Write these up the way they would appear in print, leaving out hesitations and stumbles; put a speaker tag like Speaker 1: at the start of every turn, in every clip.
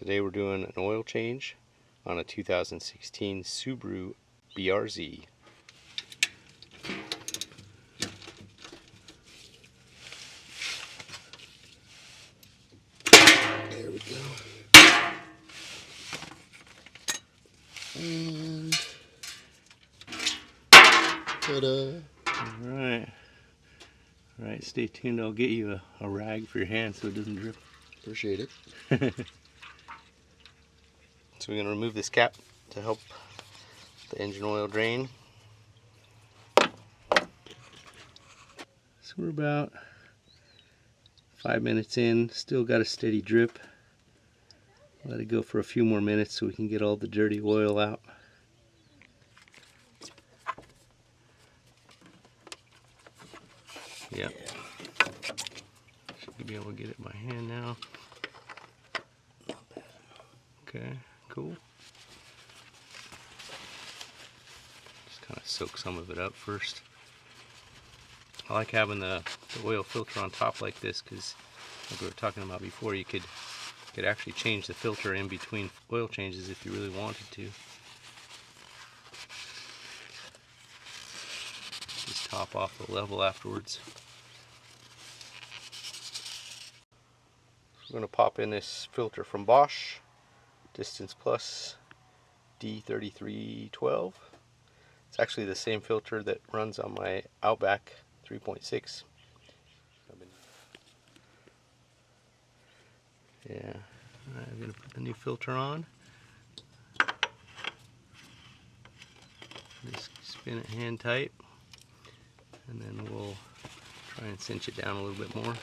Speaker 1: Today we're doing an oil change on a 2016 Subaru BRZ.
Speaker 2: There we go. And ta-da!
Speaker 1: Alright, stay tuned. I'll get you a rag for your hand so it doesn't drip.
Speaker 2: Appreciate it.
Speaker 1: So we're going to remove this cap to help the engine oil drain. So we're about 5 minutes in, still got a steady drip. Let it go for a few more minutes so we can get all the dirty oil out. Yep. Should be able to get it by hand now. Okay, cool. Just kind of soak some of it up first. I like having the oil filter on top like this because, like we were talking about before, you could actually change the filter in between oil changes if you really wanted to. Just top off the level afterwards. So we're going to pop in this filter from Bosch, Distance Plus D3312. It's actually the same filter that runs on my Outback 3.6. Yeah, I'm going to put the new filter on. Just spin it hand tight, and then we'll try and cinch it down a little bit more.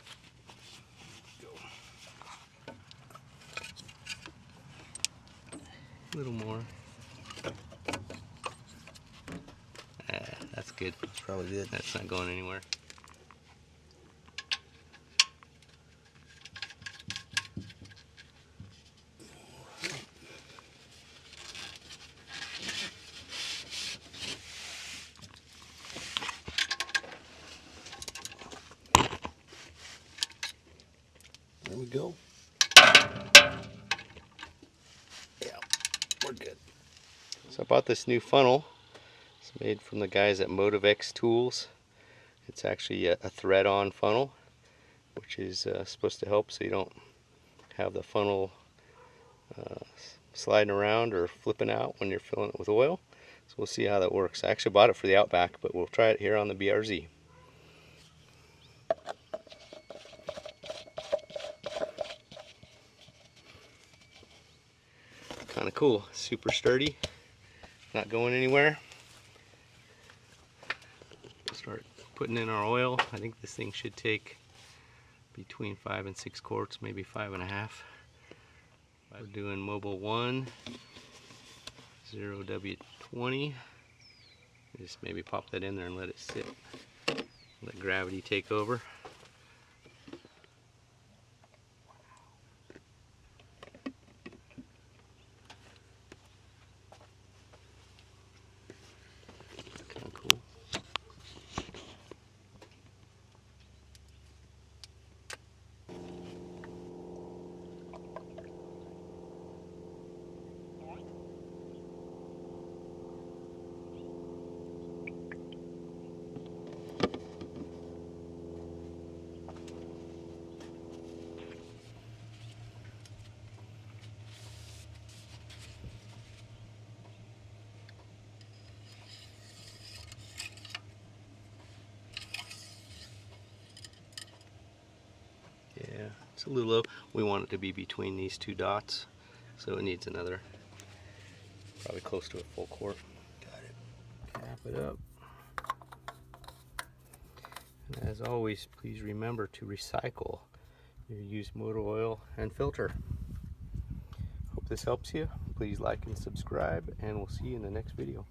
Speaker 1: A little more. That's good.
Speaker 2: That's probably good.
Speaker 1: That's not going anywhere.
Speaker 2: There we go. Yeah, we're good.
Speaker 1: So I bought this new funnel. It's made from the guys at MotivX tools. It's actually a thread-on funnel, which is supposed to help so you don't have the funnel sliding around or flipping out when you're filling it with oil. So we'll see how that works. I actually bought it for the Outback, but we'll try it here on the BRZ. Kind of cool, super sturdy, not going anywhere. Start putting in our oil. I think this thing should take between 5 and 6 quarts, maybe 5.5. We're doing Mobil 1, 0w-20. Just maybe pop that in there and let it sit. Let gravity take over. Kind of cool. Yeah, it's a little low. We want it to be between these two dots, so it needs another, probably close to a full quart.
Speaker 2: Got it.
Speaker 1: Cap it up. And as always, please remember to recycle your used motor oil and filter. Hope this helps you. Please like and subscribe, and we'll see you in the next video.